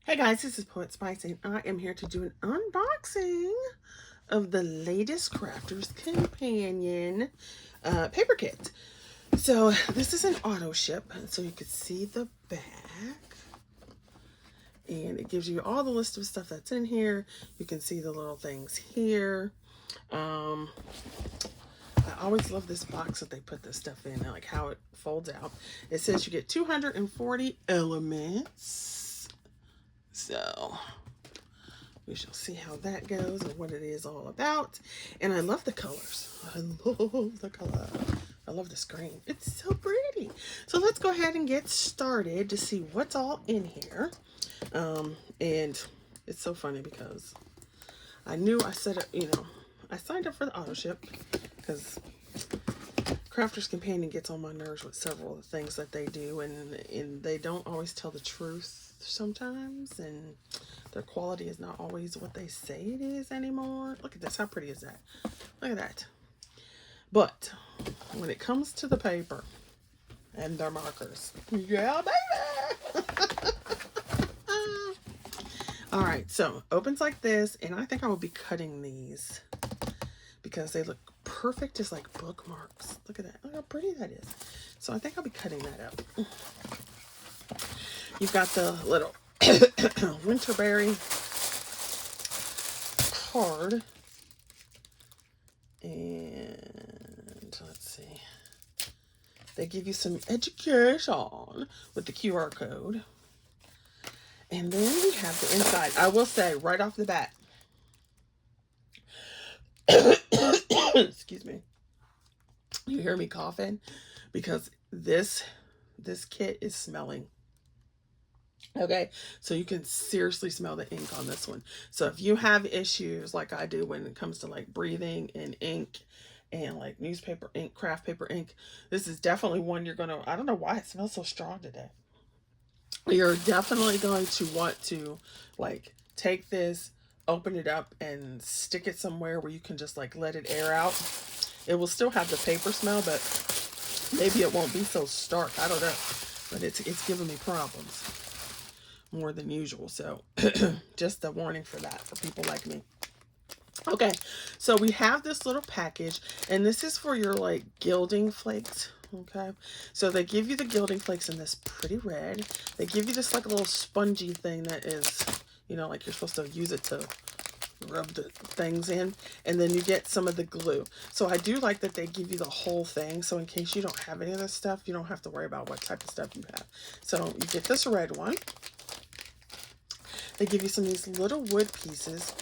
Hey guys, this is Poet Spice, and I am here to do an unboxing of the latest Crafters Companion paper kit. So this is an auto ship, so you can see the back, and it gives you all the list of stuff that's in here. You can see the little things here. I always love this box that they put this stuff in, like how it folds out. It says you get 240 elements. So we shall see how that goes and what it is all about. And I love the colors. I love the color. I love the screen. It's so pretty. So let's go ahead and get started to see what's all in here. And it's so funny because I knew I said it, I signed up for the auto ship because Crafter's Companion gets on my nerves with several of the things that they do, and they don't always tell the truth sometimes, and their quality is not always what they say it is anymore. Look at this. How pretty is that? Look at that. But when it comes to the paper and their markers, yeah, baby! All right, so opens like this, and I think I will be cutting these because they look perfect as like bookmarks. Look at that. Look how pretty that is. So I think I'll be cutting that up. You've got the little Winterberry card. And let's see. They give you some education with the QR code. And then we have the inside. I will say right off the bat, excuse me, you hear me coughing because this kit is smelling. Okay, so you can seriously smell the ink on this one. So if you have issues like I do when it comes to like breathing and ink and like newspaper ink, craft paper ink, this is definitely one you're gonna, I don't know why it smells so strong today. You're definitely going to want to like take this, open it up, and stick it somewhere where you can just like let it air out. It will still have the paper smell, but maybe it won't be so stark. I don't know, but it's giving me problems more than usual. So just a warning for that for people like me. Okay, so we have this little package, and this is for your like gilding flakes. Okay, so they give you the gilding flakes in this pretty red. They give you this like a little spongy thing that is, like you're supposed to use it to rub the things in, and then you get some of the glue. So I do like that they give you the whole thing, so in case you don't have any of this stuff, you don't have to worry about what type of stuff you have. So you get this red one. They give you some of these little wood pieces.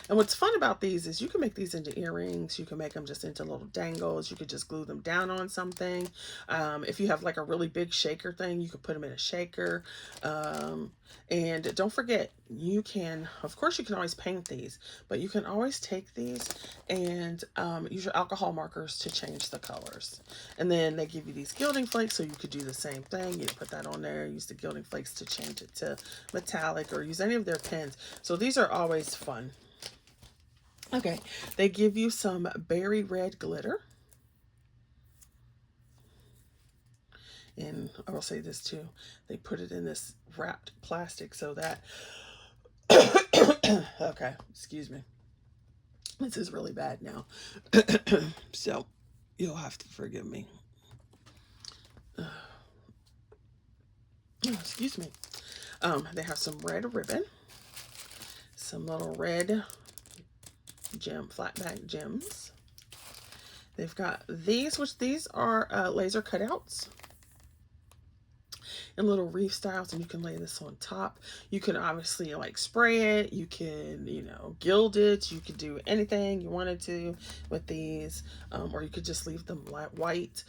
And what's fun about these is you can make these into earrings. You can make them just into little dangles. You could just glue them down on something. If you have like a really big shaker thing, you could put them in a shaker. And don't forget, you can, of course, you can always paint these, but you can always take these and use your alcohol markers to change the colors. And then they give you these gilding flakes, so you could do the same thing. You put that on there, use the gilding flakes to change it to metallic, or use any of their pens. So these are always fun. Okay, they give you some berry red glitter. And I will say this too, they put it in this wrapped plastic so that, okay, excuse me. This is really bad now. So you'll have to forgive me. Excuse me. They have some red ribbon, some little red flat back gems. They've got these, which these are laser cutouts in little reef styles, and you can lay this on top. You can obviously like spray it, you can gild it, you could do anything you wanted to with these, or you could just leave them white.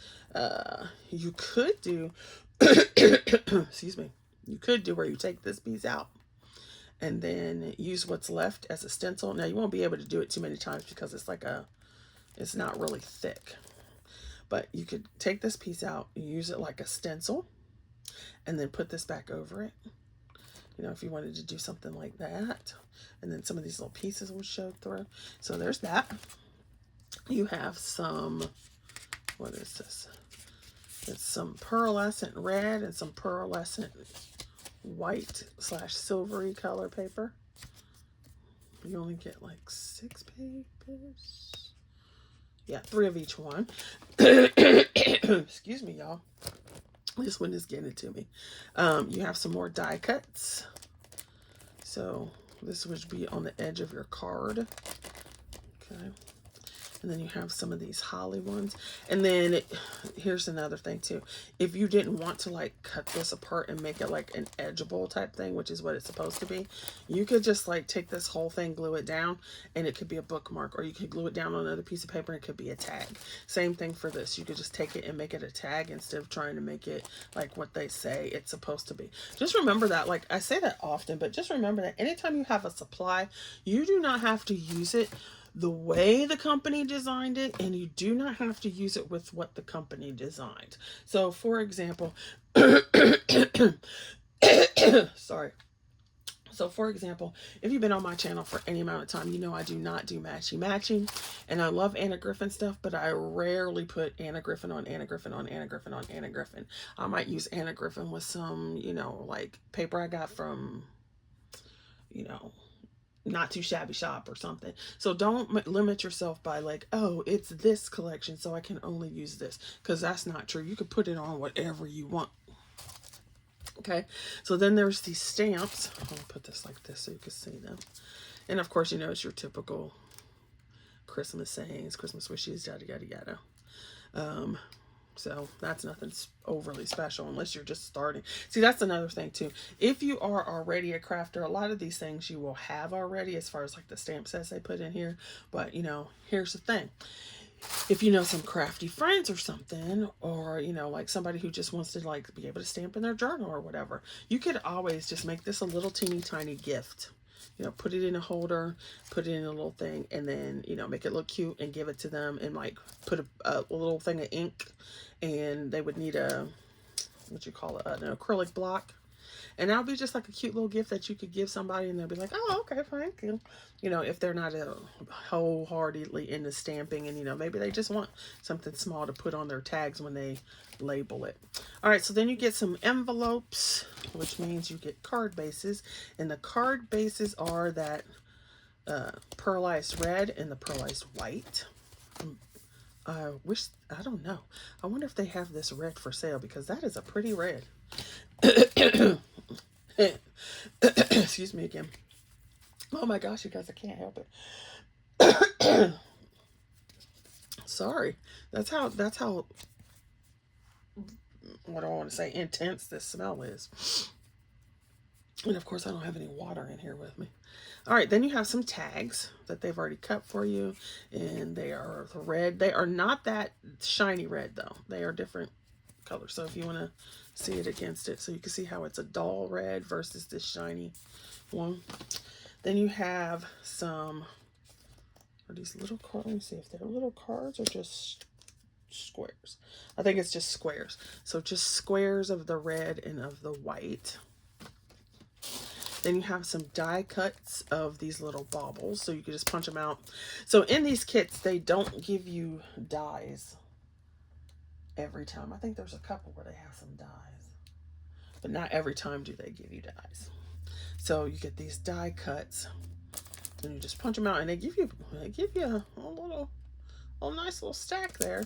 You could do excuse me, you could do where you take this piece out and then use what's left as a stencil. Now you won't be able to do it too many times because it's not really thick, but you could take this piece out, use it like a stencil, and then put this back over it, if you wanted to do something like that. And then some of these little pieces will show through. So there's that. You have some, what is this? It's some pearlescent red and some pearlescent white slash silvery color paper. You only get like 6 papers. Yeah, 3 of each one. Excuse me, y'all. This one is getting it to me. You have some more die cuts. So this would be on the edge of your card. Okay. And then you have some of these holly ones. And then here's another thing too. If you didn't want to like cut this apart and make it like an edgeable type thing, which is what it's supposed to be, you could just like take this whole thing, glue it down, and it could be a bookmark, or you could glue it down on another piece of paper and it could be a tag. Same thing for this. You could just take it and make it a tag instead of trying to make it like what they say it's supposed to be. Just remember that, like I say that often, but just remember that anytime you have a supply, you do not have to use it the way the company designed it, and you do not have to use it with what the company designed. So for example, sorry. So for example, if you've been on my channel for any amount of time, you know I do not do matchy-matching, and I love Anna Griffin stuff, but I rarely put Anna Griffin on Anna Griffin on Anna Griffin on Anna Griffin. I might use Anna Griffin with some, you know, like paper I got from, you know, Not Too Shabby Shop or something. So don't limit yourself by like, oh, it's this collection, so I can only use this, because that's not true. You could put it on whatever you want. Okay, so then there's these stamps. I'll put this like this so you can see them. And of course, you know, it's your typical Christmas sayings, Christmas wishes, yada yada yada. So that's nothing overly special unless you're just starting. See, that's another thing too. If you are already a crafter, a lot of these things you will have already as far as like the stamp sets they put in here. But, you know, here's the thing. If you know some crafty friends or something, or, you know, like somebody who just wants to like be able to stamp in their journal or whatever, you could always just make this a little teeny tiny gift. You know, put it in a holder, put it in a little thing, and then, you know, make it look cute and give it to them, and like put a little thing of ink, and they would need a, what you call it, an acrylic block. And that'll be just like a cute little gift that you could give somebody, and they'll be like, oh, okay, thank you. You know, if they're not wholeheartedly into stamping, and, you know, maybe they just want something small to put on their tags when they label it. All right, so then you get some envelopes, which means you get card bases. And the card bases are that pearlized red and the pearlized white. I don't know. I wonder if they have this red for sale, because that is a pretty red. Excuse me again. Oh my gosh, you guys, I can't help it. Sorry. That's how, what do I want to say, intense this smell is. And of course, I don't have any water in here with me. All right, then you have some tags that they've already cut for you, and they are the red. They are not that shiny red, though. They are different colors. So if you want to see it against it, so you can see how it's a dull red versus this shiny one. Then you have some, are these little cards? Let me see if they're little cards or just squares. I think it's just squares. So just squares of the red and of the white. Then you have some die cuts of these little baubles, so you can just punch them out. So in these kits, they don't give you dies every time. I think there's a couple where they have some dies, but not every time do they give you dies. So you get these die cuts, and you just punch them out, and they give you a little nice little stack there.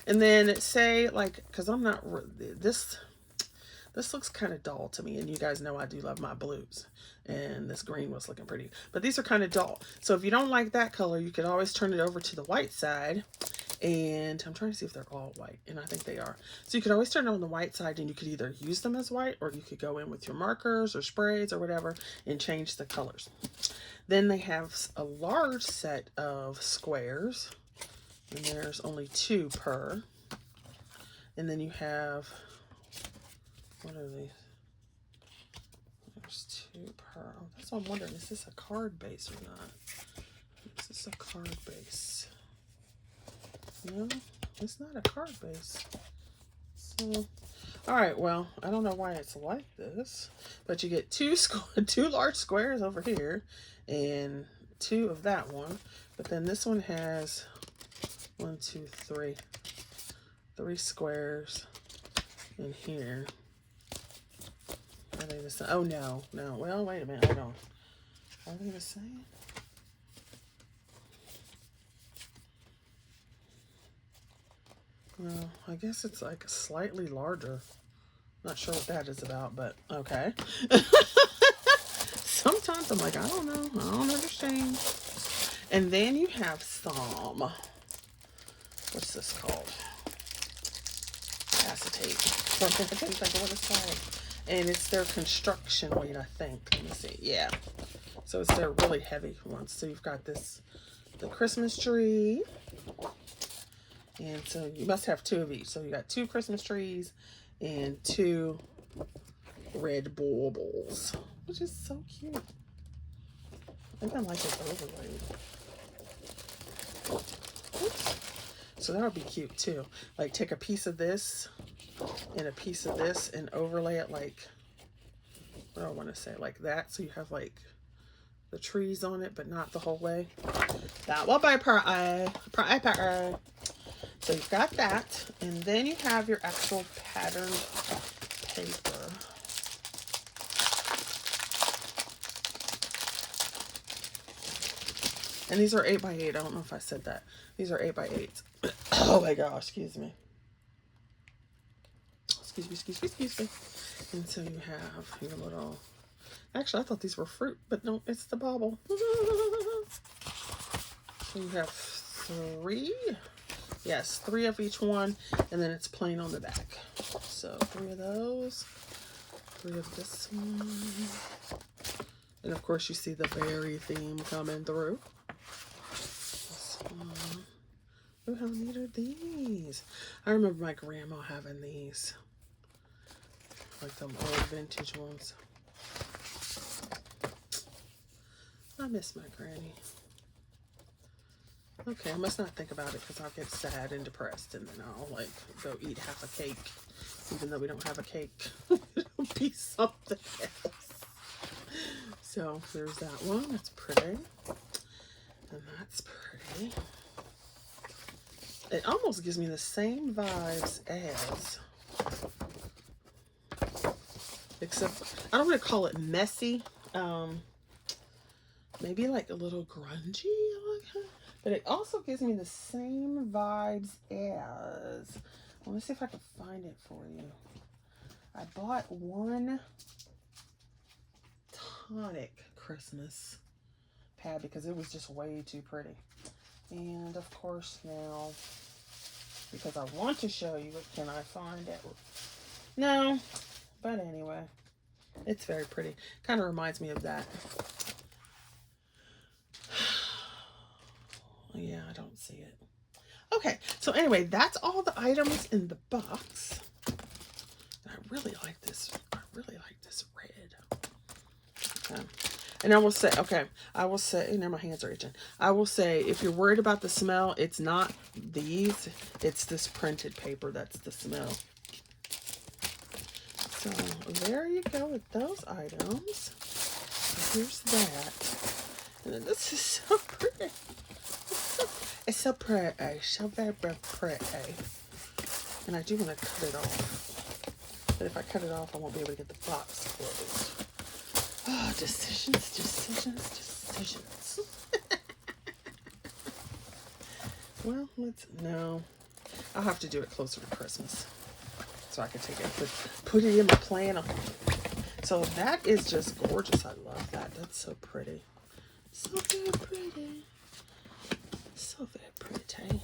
And then say, like, because I'm not, this looks kind of dull to me, and you guys know I do love my blues, and this green was looking pretty, but these are kind of dull. So if you don't like that color, you could always turn it over to the white side, and I'm trying to see if they're all white, and I think they are. So you could always turn it on the white side, and you could either use them as white, or you could go in with your markers or sprays or whatever and change the colors. Then they have a large set of squares, and there's only 2 per. And then you have, what are these? There's 2 per. Oh, that's what I'm wondering. Is this a card base or not? Is this a card base? No, it's not a card base. So, all right. Well, I don't know why it's like this, but you get 2 large squares over here, and 2 of that one. But then this one has 1, 2, 3 squares in here. Are they the same? Oh, no. No. Well, wait a minute. Hold on. Are they the same? Well, I guess it's like slightly larger. Not sure what that is about, but okay. Sometimes I'm like, I don't know. I don't understand. And then you have some, what's this called? Acetate. I can't think of what it's called. And it's their construction weight, I think. Let me see. Yeah. So it's their really heavy ones. So you've got this, the Christmas tree. And so you must have 2 of each. So you got 2 Christmas trees and 2 red baubles, which is so cute. I even like it overlaid. Oops. So that would be cute too. Like take a piece of this and a piece of this and overlay it like, what do I want to say? Like that. So you have like the trees on it, but not the whole way. That will be per eye. So you've got that, and then you have your actual pattern paper. And these are 8x8. I don't know if I said that. These are 8x8. Oh my gosh, excuse me. Excuse me. And so you have your little, actually I thought these were fruit, but no, it's the bauble. So you have 3. Yes, 3 of each one, and then it's plain on the back. So 3 of those, 3 of this one, and of course you see the berry theme coming through. This one. Oh, how neat are these? I remember my grandma having these, like them old vintage ones. I miss my granny. Okay, I must not think about it because I'll get sad and depressed, and then I'll like go eat half a cake, even though we don't have a cake. It'll be something else. So there's that one. That's pretty, and that's pretty. It almost gives me the same vibes as, except I don't want to call it messy. Maybe like a little grungy, like. But it also gives me the same vibes as, let me see if I can find it for you. I bought one tonic Christmas pad because it was just way too pretty. And of course now, because I want to show you it, can I find it? No, but anyway, it's very pretty. Kind of reminds me of that. Yeah, I don't see it. Okay, so anyway, that's all the items in the box. I really like this. I really like this red. Okay. And I will say, okay, I will say, now my hands are itching. I will say, if you're worried about the smell, it's not these. It's this printed paper that's the smell. So there you go with those items. So here's that. And then this is so pretty. It's so pretty, so very, very pretty. And I do want to cut it off. But if I cut it off, I won't be able to get the box closed. Oh, decisions. Well, no. I'll have to do it closer to Christmas. So I can take it and put it in my planner. So that is just gorgeous. I love that. That's so pretty. So very pretty. So very pretty.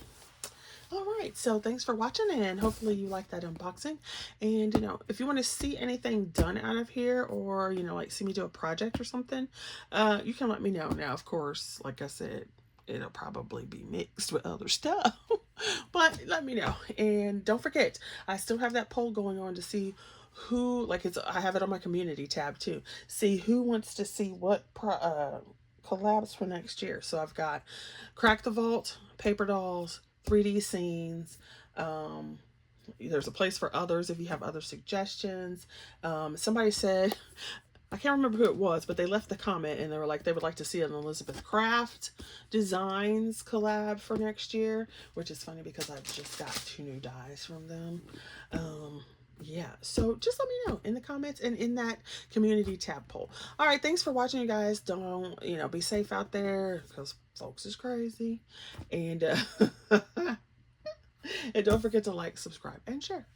All right, so thanks for watching, and hopefully you like that unboxing. And you know, if you want to see anything done out of here, or you know, like see me do a project or something, you can let me know. Now, of course, like I said, it'll probably be mixed with other stuff, but let me know. And don't forget, I still have that poll going on to see who, like, I have it on my community tab too. See who wants to see what collabs for next year. So I've got Crack the Vault, Paper Dolls, 3D Scenes. There's a place for others if you have other suggestions. Somebody said, I can't remember who it was, but they left the comment and they were like, they would like to see an Elizabeth Craft Designs collab for next year, which is funny because I've just got 2 new dies from them. yeah, so just let me know in the comments and in that community tab poll. All right, thanks for watching, you guys. Don't, be safe out there because folks is crazy. And and don't forget to like, subscribe, and share.